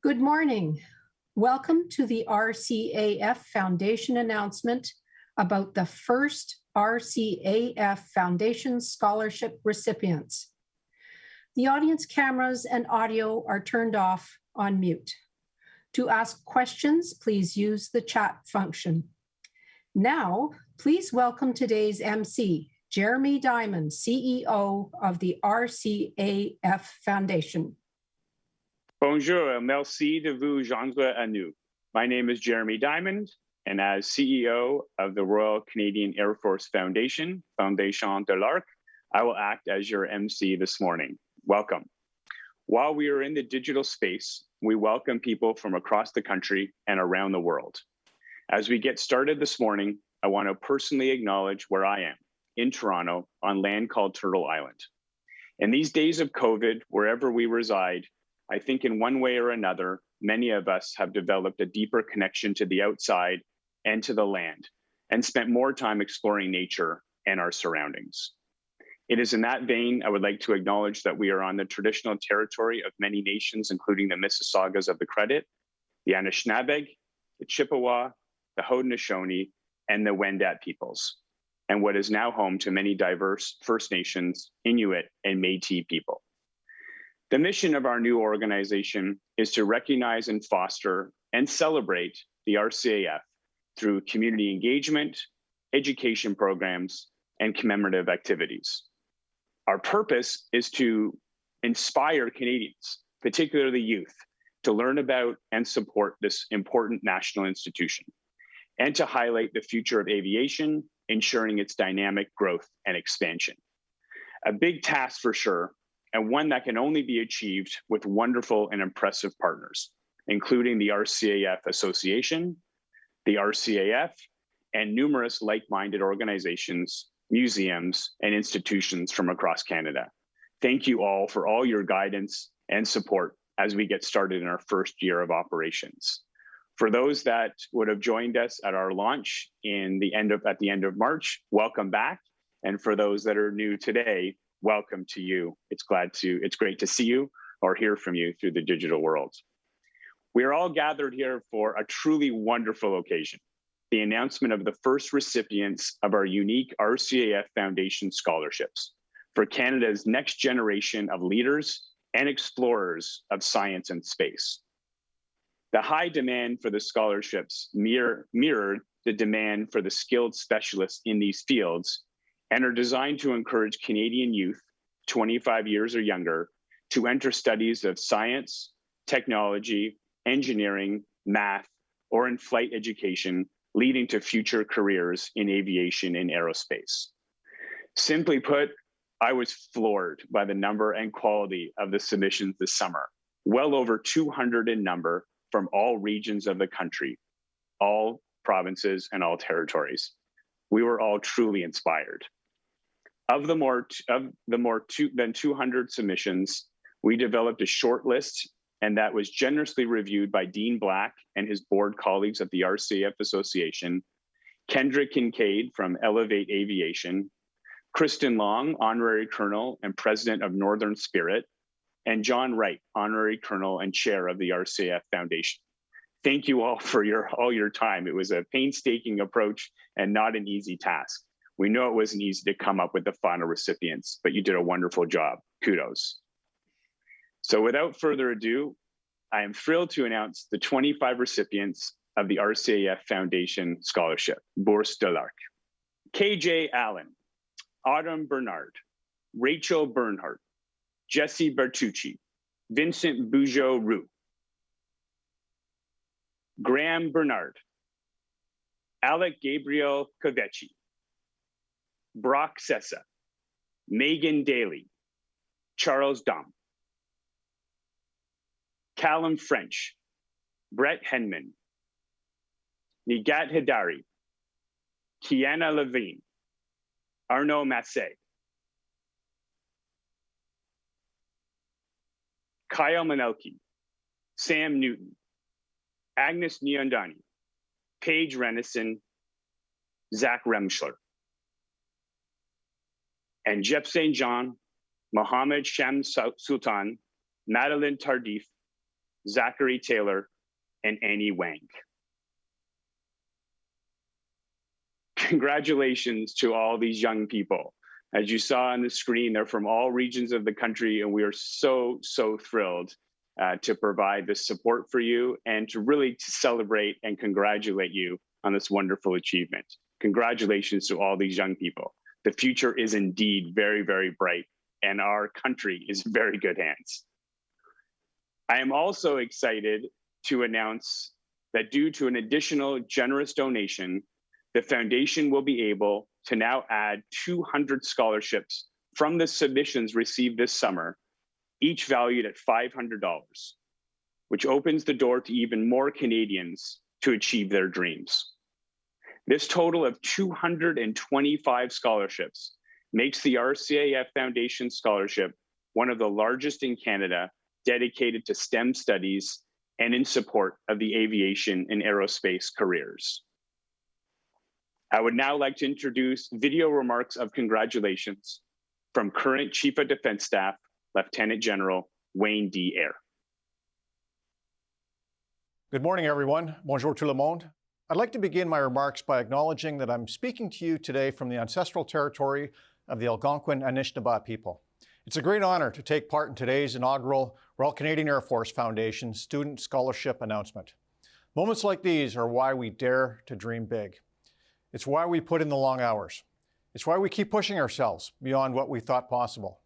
Good morning. Welcome to the RCAF Foundation announcement about the first RCAF Foundation Scholarship recipients. The audience cameras and audio are turned off on mute. To ask questions, please use the chat function. Now, please welcome today's MC, Jeremy Diamond, CEO of the RCAF Foundation. Bonjour, merci de vous joindre à nous. My name is Jeremy Diamond, and as CEO of the Royal Canadian Air Force Foundation, Fondation de l'Arc, I will act as your MC this morning. Welcome. While we are in the digital space, we welcome people from across the country and around the world. As we get started this morning, I want to personally acknowledge where I am, in Toronto, on land called Turtle Island. In these days of COVID, wherever we reside, I think in one way or another, many of us have developed a deeper connection to the outside and to the land, and spent more time exploring nature and our surroundings. It is in that vein, I would like to acknowledge that we are on the traditional territory of many nations, including the Mississaugas of the Credit, the Anishinaabe, the Chippewa, the Haudenosaunee, and the Wendat peoples, and what is now home to many diverse First Nations, Inuit, and Métis people. The mission of our new organization is to recognize and foster and celebrate the RCAF through community engagement, education programs, and commemorative activities. Our purpose is to inspire Canadians, particularly youth, to learn about and support this important national institution, and to highlight the future of aviation, ensuring its dynamic growth and expansion. A big task for sure, and one that can only be achieved with wonderful and impressive partners, including the RCAF Association, the RCAF, and numerous like-minded organizations, museums, and institutions from across Canada. Thank you all for all your guidance and support as we get started in our first year of operations. For those that would have joined us at our launch at the end of March, welcome back. And for those that are new today, welcome to you. It's great to see you or hear from you through the digital world. We are all gathered here for a truly wonderful occasion, the announcement of the first recipients of our unique RCAF Foundation Scholarships for Canada's next generation of leaders and explorers of science and space. The high demand for the scholarships mirrored the demand for the skilled specialists in these fields and are designed to encourage Canadian youth, 25 years or younger, to enter studies of science, technology, engineering, math, or in flight education, leading to future careers in aviation and aerospace. Simply put, I was floored by the number and quality of the submissions this summer, well over 200 in number from all regions of the country, all provinces and all territories. We were all truly inspired. Of the more than 200 submissions, we developed a short list, and that was generously reviewed by Dean Black and his board colleagues at the RCAF Association, Kendrick Kincaid from Elevate Aviation, Kristen Long, Honorary Colonel and President of Northern Spirit, and John Wright, Honorary Colonel and Chair of the RCAF Foundation. Thank you all for all your time. It was a painstaking approach and not an easy task. We know it wasn't easy to come up with the final recipients, but you did a wonderful job. Kudos. So without further ado, I am thrilled to announce the 25 recipients of the RCAF Foundation Scholarship, Bourse de l'Arc. KJ Allen, Autumn Bernard, Rachel Bernhardt, Jesse Bertucci, Vincent Bugeaud-Roux, Graham Bernard, Alec Gabriel Covetti, Brock Sessa, Megan Daly, Charles Dom, Callum French, Brett Henman, Nigat Hidari, Kiana Levine, Arnaud Massé, Kyle Manelki, Sam Newton, Agnes Nyandani, Paige Renison, Zach Remschler, and Jeff St. John, Mohammed Shams Sultan, Madeline Tardif, Zachary Taylor, and Annie Wang. Congratulations to all these young people. As you saw on the screen, they're from all regions of the country, and we are so thrilled to provide this support for you and to really celebrate and congratulate you on this wonderful achievement. Congratulations to all these young people. The future is indeed very, very bright, and our country is in very good hands. I am also excited to announce that due to an additional generous donation, the foundation will be able to now add 200 scholarships from the submissions received this summer, each valued at $500, which opens the door to even more Canadians to achieve their dreams. This total of 225 scholarships makes the RCAF Foundation Scholarship one of the largest in Canada dedicated to STEM studies and in support of the aviation and aerospace careers. I would now like to introduce video remarks of congratulations from current Chief of Defense Staff, Lieutenant General Wayne D. Eyre. Good morning, everyone. Bonjour tout le monde. I'd like to begin my remarks by acknowledging that I'm speaking to you today from the ancestral territory of the Algonquin Anishinaabe people. It's a great honor to take part in today's inaugural Royal Canadian Air Force Foundation Student Scholarship announcement. Moments like these are why we dare to dream big. It's why we put in the long hours. It's why we keep pushing ourselves beyond what we thought possible.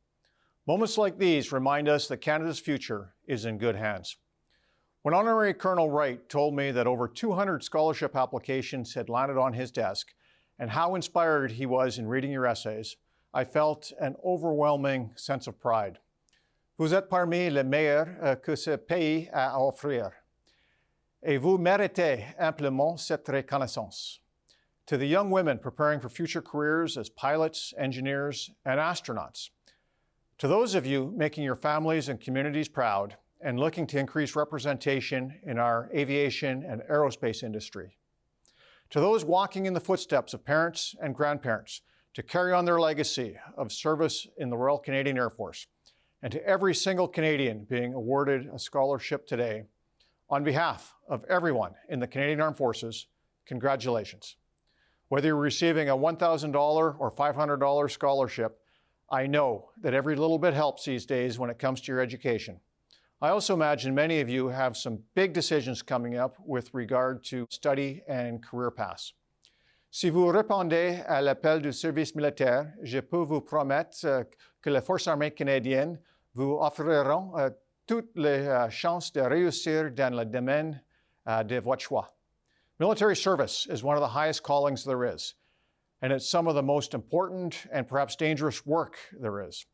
Moments like these remind us that Canada's future is in good hands. When Honorary Colonel Wright told me that over 200 scholarship applications had landed on his desk and how inspired he was in reading your essays, I felt an overwhelming sense of pride. Vous êtes parmi les meilleurs que ce pays a à offrir, et vous méritez amplement cette reconnaissance. To the young women preparing for future careers as pilots, engineers, and astronauts. To those of you making your families and communities proud and looking to increase representation in our aviation and aerospace industry. To those walking in the footsteps of parents and grandparents to carry on their legacy of service in the Royal Canadian Air Force. And to every single Canadian being awarded a scholarship today, on behalf of everyone in the Canadian Armed Forces, congratulations. Whether you're receiving a $1,000 or $500 scholarship, I know that every little bit helps these days when it comes to your education. I also imagine many of you have some big decisions coming up with regard to study and career paths. Si vous répondez à l'appel du service militaire, je peux vous promettre que les Forces armées canadiennes vous offriront toutes les chances de réussir dans le domaine de votre choix. Military service is one of the highest callings there is, and it's some of the most important and perhaps dangerous work there is.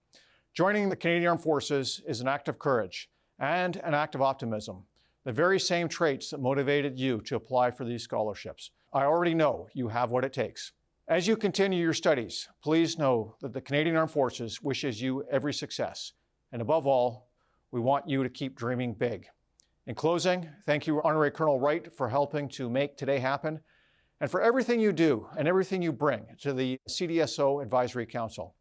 Joining the Canadian Armed Forces is an act of courage and an act of optimism, the very same traits that motivated you to apply for these scholarships. I already know you have what it takes. As you continue your studies, please know that the Canadian Armed Forces wishes you every success. And above all, we want you to keep dreaming big. In closing, thank you, Honorary Colonel Wright, for helping to make today happen, and for everything you do and everything you bring to the CDSO Advisory Council.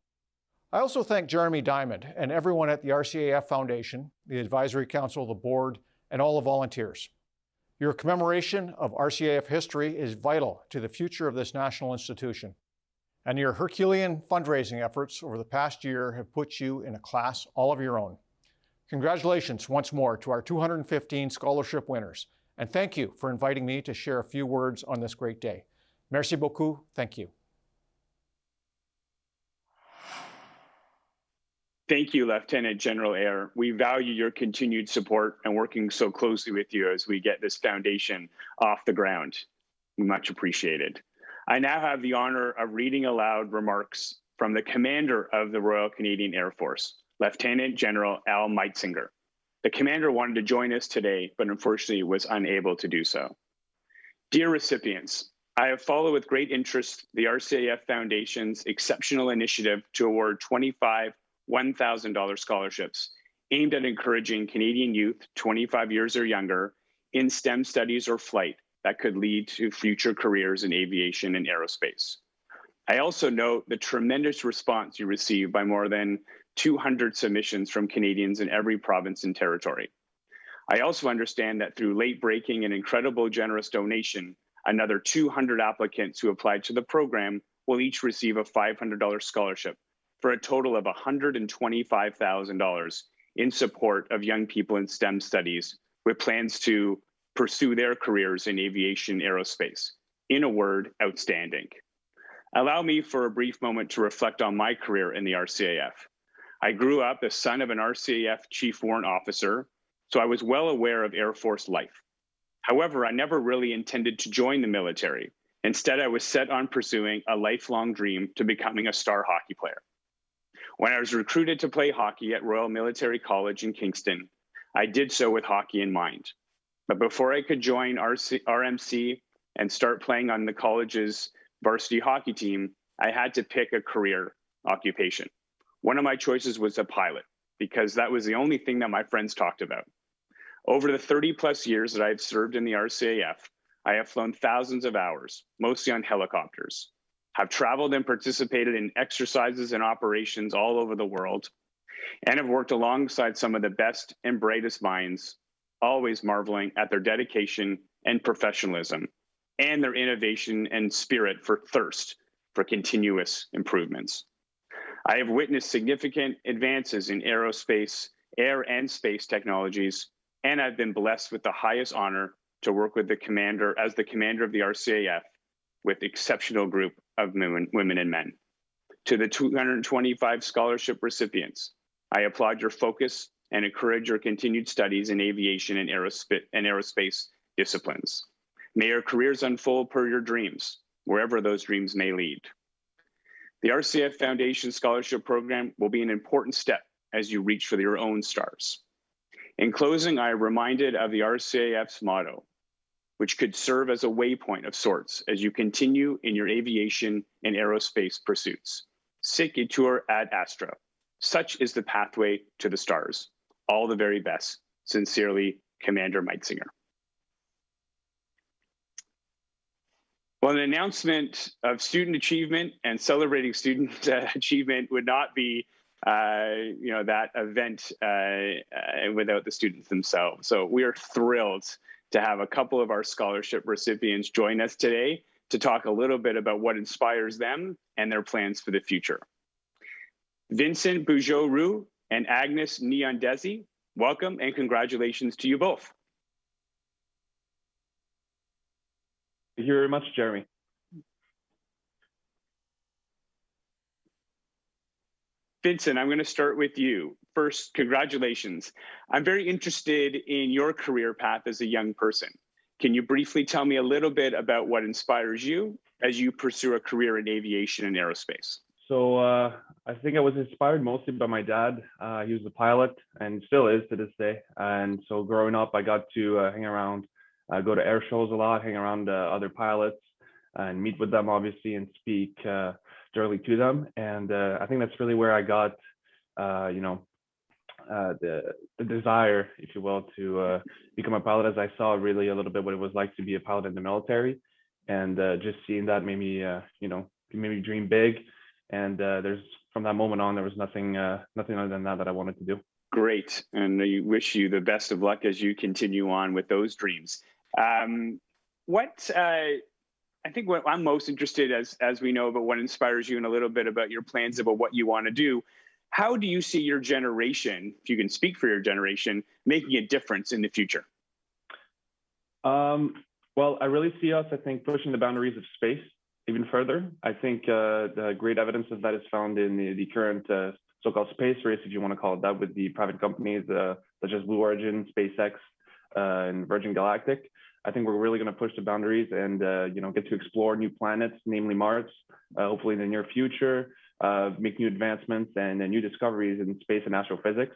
I also thank Jeremy Diamond and everyone at the RCAF Foundation, the Advisory Council, the board, and all the volunteers. Your commemoration of RCAF history is vital to the future of this national institution, and your Herculean fundraising efforts over the past year have put you in a class all of your own. Congratulations once more to our 215 scholarship winners, and thank you for inviting me to share a few words on this great day. Merci beaucoup. Thank you. Thank you, Lieutenant General Eyre. We value your continued support and working so closely with you as we get this foundation off the ground. Much appreciated. I now have the honor of reading aloud remarks from the Commander of the Royal Canadian Air Force, Lieutenant General Al Maitzinger. The Commander wanted to join us today, but unfortunately was unable to do so. Dear recipients, I have followed with great interest the RCAF Foundation's exceptional initiative to award 25 $1,000 scholarships aimed at encouraging Canadian youth 25 years or younger in STEM studies or flight that could lead to future careers in aviation and aerospace. I also note the tremendous response you received by more than 200 submissions from Canadians in every province and territory. I also understand that through late-breaking and incredible generous donation, another 200 applicants who applied to the program will each receive a $500 scholarship for a total of $125,000 in support of young people in STEM studies with plans to pursue their careers in aviation aerospace. In a word, outstanding. Allow me for a brief moment to reflect on my career in the RCAF. I grew up the son of an RCAF chief warrant officer, so I was well aware of Air Force life. However, I never really intended to join the military. Instead, I was set on pursuing a lifelong dream to becoming a star hockey player. When I was recruited to play hockey at Royal Military College in Kingston, I did so with hockey in mind. But before I could join RMC and start playing on the college's varsity hockey team, I had to pick a career occupation. One of my choices was a pilot, because that was the only thing that my friends talked about. Over the 30 plus years that I've served in the RCAF, I have flown thousands of hours, mostly on helicopters, have traveled and participated in exercises and operations all over the world, and have worked alongside some of the best and brightest minds, always marveling at their dedication and professionalism and their innovation and spirit for thirst for continuous improvements. I have witnessed significant advances in aerospace, air and space technologies, and I've been blessed with the highest honor to work with the commander of the RCAF with exceptional group of women and men. To the 225 scholarship recipients, I applaud your focus and encourage your continued studies in aviation and aerospace disciplines. May your careers unfold per your dreams, wherever those dreams may lead. The RCAF Foundation Scholarship Program will be an important step as you reach for your own stars. In closing, I am reminded of the RCAF's motto, which could serve as a waypoint of sorts as you continue in your aviation and aerospace pursuits. Sic itur ad astra. Such is the pathway to the stars. All the very best. Sincerely, Commander Maitzinger. Well, an announcement of student achievement and celebrating student achievement would not be that event without the students themselves. So we are thrilled to have a couple of our scholarship recipients join us today to talk a little bit about what inspires them and their plans for the future. Vincent Bugeaud-Roux and Agnes Niondesi, welcome and congratulations to you both. Thank you very much, Jeremy. Vincent, I'm going to start with you. First, congratulations. I'm very interested in your career path as a young person. Can you briefly tell me a little bit about what inspires you as you pursue a career in aviation and aerospace? So I think I was inspired mostly by my dad. He was a pilot and still is to this day. And so growing up, I got to hang around, go to air shows a lot, hang around other pilots and meet with them, obviously, and speak directly to them. And I think that's really where I got, the desire, if you will, to become a pilot, as I saw really a little bit what it was like to be a pilot in the military. And just seeing that made me, made me dream big. And from that moment on, there was nothing other than that I wanted to do. Great. And I wish you the best of luck as you continue on with those dreams. I think what I'm most interested as we know about what inspires you and a little bit about your plans about what you want to do. How do you see your generation, if you can speak for your generation, making a difference in the future? Well, I really see us, I think, pushing the boundaries of space even further. I think the great evidence of that is found in the current so-called space race, if you want to call it that, with the private companies such as Blue Origin, SpaceX, and Virgin Galactic. I think we're really going to push the boundaries and get to explore new planets, namely Mars, hopefully in the near future, make new advancements and new discoveries in space and astrophysics.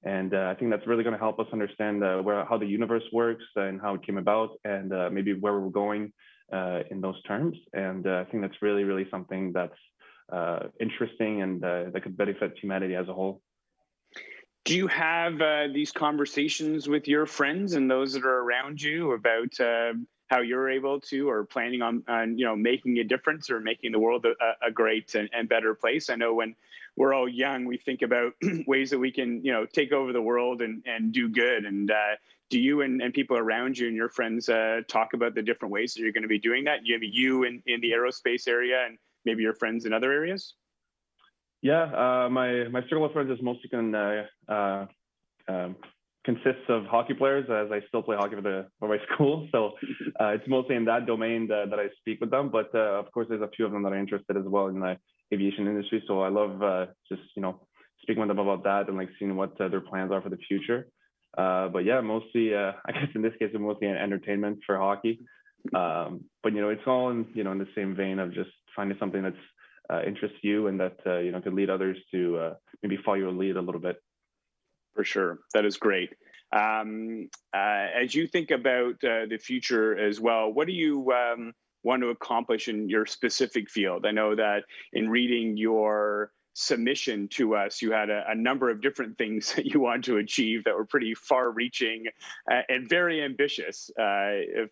And I think that's really going to help us understand how the universe works and how it came about, and maybe where we're going in those terms. And I think that's really, really something that's interesting and that could benefit humanity as a whole. Do you have these conversations with your friends and those that are around you about how you're able to or planning on making a difference or making the world a great and better place? I know when we're all young, we think about ways that we can take over the world and do good. And do you and people around you and your friends talk about the different ways that you're going to be doing that? You in the aerospace area and maybe your friends in other areas? Yeah, my circle of friends is mostly consists of hockey players, as I still play hockey for my school. So it's mostly in that domain that I speak with them. But of course, there's a few of them that are interested as well in the aviation industry. So I love just, speaking with them about that and like seeing what their plans are for the future. But yeah, mostly, I guess in this case, it's mostly an entertainment for hockey. But, it's all in the same vein of just finding something that's interests you and that, could lead others to maybe follow your lead a little bit. For sure. That is great. As you think about the future as well, what do you want to accomplish in your specific field? I know that in reading your submission to us, you had a number of different things that you want to achieve that were pretty far-reaching and very ambitious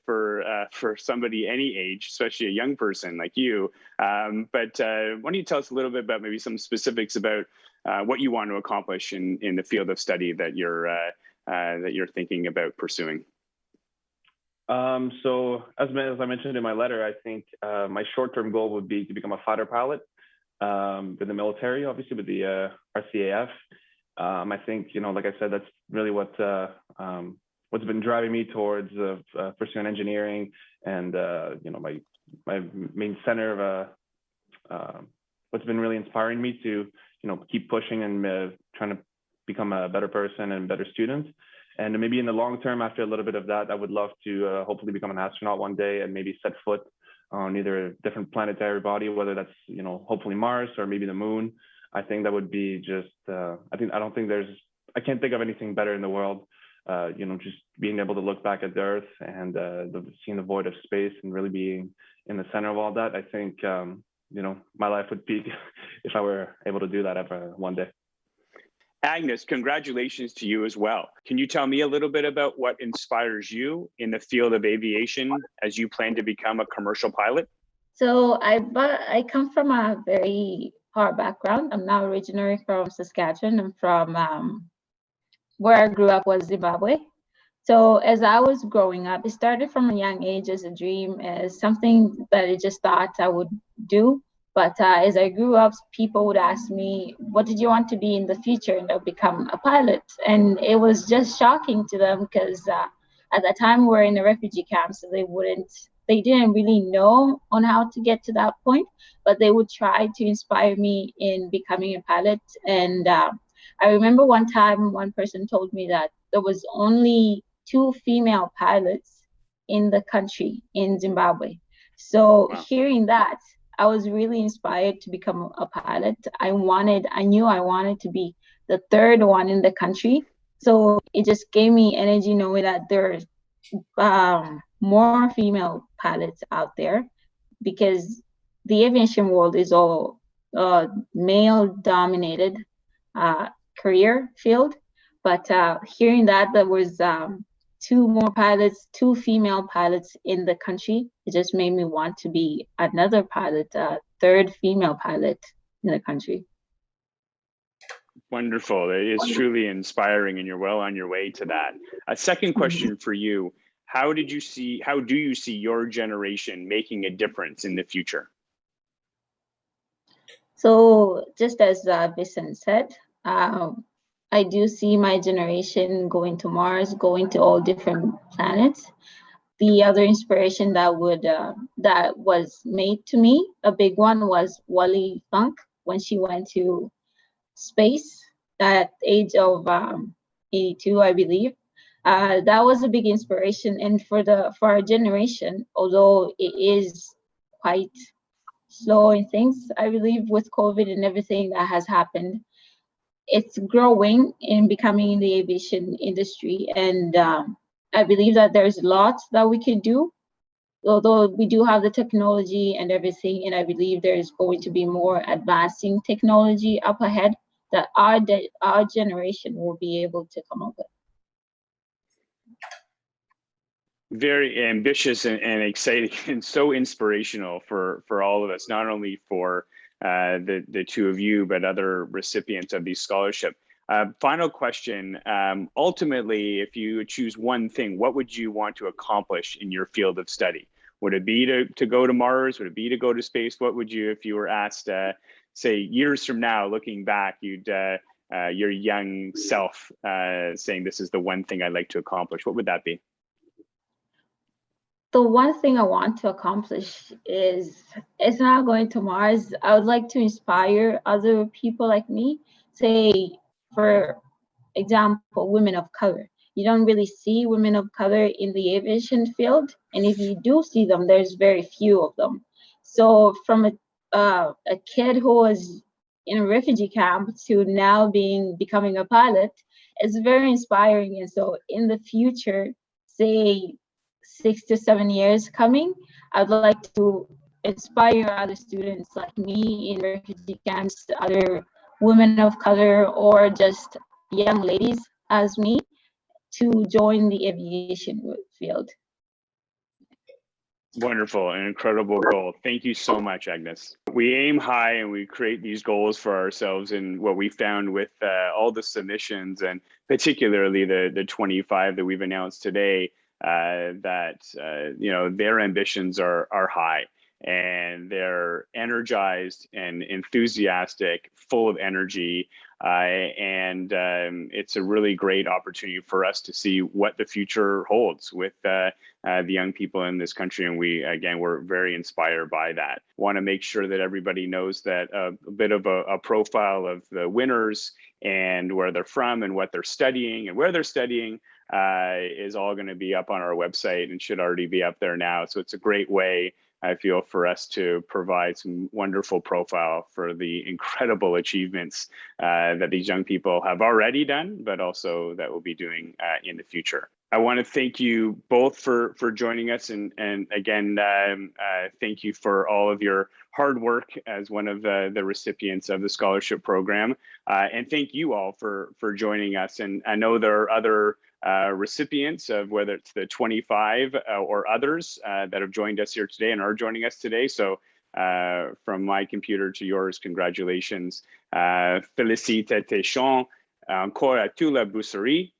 for somebody any age, especially a young person like you. But why don't you tell us a little bit about maybe some specifics about what you want to accomplish in the field of study that you're thinking about pursuing? So as I mentioned in my letter, I think my short-term goal would be to become a fighter pilot in the military, obviously with the RCAF. I think, like I said, that's really what's been driving me towards pursuing engineering, and my main center of what's been really inspiring me to keep pushing and trying to become a better person and better student. And maybe in the long term, after a little bit of that, I would love to hopefully become an astronaut one day and maybe set foot on either a different planetary body, whether that's, hopefully Mars or maybe the moon. I think that would be just, I can't think of anything better in the world. Just being able to look back at the Earth and seeing the void of space and really being in the center of all that. I think, my life would peak if I were able to do that ever one day. Agnes, congratulations to you as well. Can you tell me a little bit about what inspires you in the field of aviation as you plan to become a commercial pilot? So I come from a very poor background. I'm now originally from Saskatchewan. I'm from where I grew up was Zimbabwe. So as I was growing up, it started from a young age as a dream, as something that I just thought I would do. But as I grew up, people would ask me, what did you want to be in the future? And I'll become a pilot. And it was just shocking to them because at that time we were in a refugee camp, so they didn't really know on how to get to that point, but they would try to inspire me in becoming a pilot. And I remember one time one person told me that there was only 2 female pilots in the country, in Zimbabwe. So wow. Hearing that, I was really inspired to become a pilot. I knew I wanted to be the 3rd one in the country. So it just gave me energy knowing that there's more female pilots out there, because the aviation world is all male-dominated career field. But hearing that there was 2 female pilots in the country, it just made me want to be another pilot, 3rd female pilot in the country. Wonderful. It is truly inspiring, and you're well on your way to that. A second question for you. How do you see your generation making a difference in the future? So just as Vicente said, I do see my generation going to Mars, going to all different planets. The other inspiration that was made to me, a big one, was Wally Funk when she went to space at age of 82, I believe. That was a big inspiration, and for our generation, although it is quite slow in things, I believe, with COVID and everything that has happened, it's growing and becoming in the aviation industry. And I believe that there's lots that we could do, although we do have the technology and everything. And I believe there's going to be more advancing technology up ahead that our generation will be able to come up with. Very ambitious and exciting, and so inspirational for all of us, not only for the 2 of you, but other recipients of these scholarship. Final question, ultimately, if you choose one thing, what would you want to accomplish in your field of study? Would it be to go to Mars? Would it be to go to space? What would you, if you were asked, say, years from now, looking back, you'd your young self saying, this is the one thing I'd like to accomplish, what would that be? The one thing I want to accomplish is, it's not going to Mars. I would like to inspire other people like me, say, for example, women of color. You don't really see women of color in the aviation field, and if you do see them, there's very few of them. So from a kid who was in a refugee camp to now becoming a pilot, it's very inspiring. And so in the future, say 6 to 7 years coming, I'd like to inspire other students like me in refugee camps, other women of color, or just young ladies as me, to join the aviation field. Wonderful, an incredible goal. Thank you so much, Agnes. We aim high and we create these goals for ourselves, and what we found with all the submissions, and particularly the 25 that we've announced today, that you know, their ambitions are high, and they're energized and enthusiastic, full of energy, and it's a really great opportunity for us to see what the future holds with the young people in this country. And we're very inspired by that. Want to make sure that everybody knows that a bit of a profile of the winners and where they're from and what they're studying and where they're studying is all going to be up on our website and should already be up there now. So it's a great way, I feel, for us to provide some wonderful profile for the incredible achievements that these young people have already done, but also that we'll be doing in the future. I want to thank you both for joining us, and again, thank you for all of your hard work as one of the recipients of the scholarship program, and thank you all for joining us. And I know there are other recipients of, whether it's the 25 or others that have joined us here today and are joining us today. So from my computer to yours, congratulations. Félicitations encore à toute la Bourserie.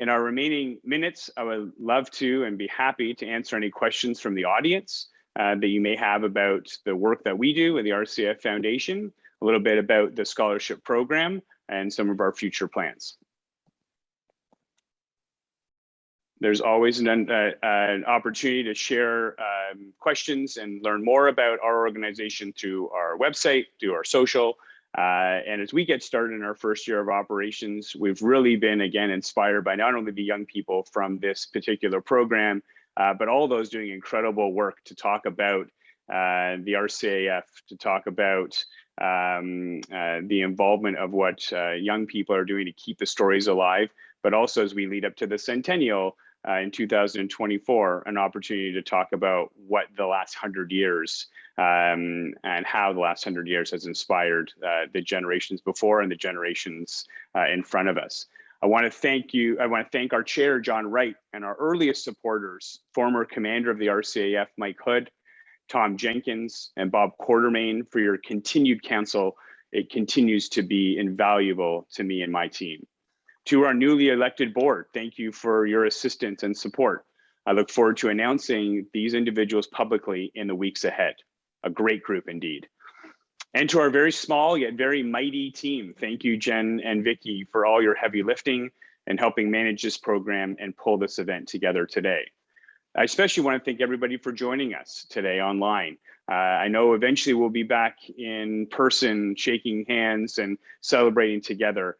In our remaining minutes, I would love to and be happy to answer any questions from the audience that you may have about the work that we do at the RCAF Foundation, a little bit about the scholarship program, and some of our future plans. There's always an opportunity to share questions and learn more about our organization through our website, through our social. And as we get started in our first year of operations, we've really been, again, inspired by not only the young people from this particular program, but all those doing incredible work to talk about the RCAF, to talk about the involvement of what young people are doing to keep the stories alive, but also as we lead up to the centennial in 2024, an opportunity to talk about what the last 100 years and how the last 100 years has inspired the generations before and the generations in front of us. I want to thank you. I want to thank our chair, John Wright, and our earliest supporters, former commander of the RCAF, Mike Hood, Tom Jenkins, and Bob Quartermain, for your continued counsel. It continues to be invaluable to me and my team. To our newly elected board, thank you for your assistance and support. I look forward to announcing these individuals publicly in the weeks ahead. A great group indeed. And to our very small yet very mighty team, thank you, Jen and Vicky, for all your heavy lifting and helping manage this program and pull this event together today. I especially want to thank everybody for joining us today online. I know eventually we'll be back in person, shaking hands and celebrating together.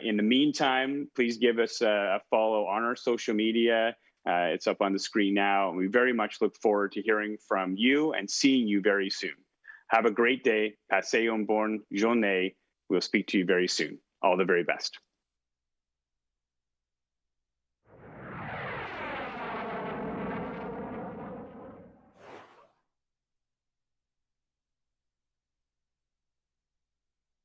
In the meantime, please give us a follow on our social media. It's up on the screen now. We very much look forward to hearing from you and seeing you very soon. Have a great day. Passez une bonne journée. We'll speak to you very soon. All the very best.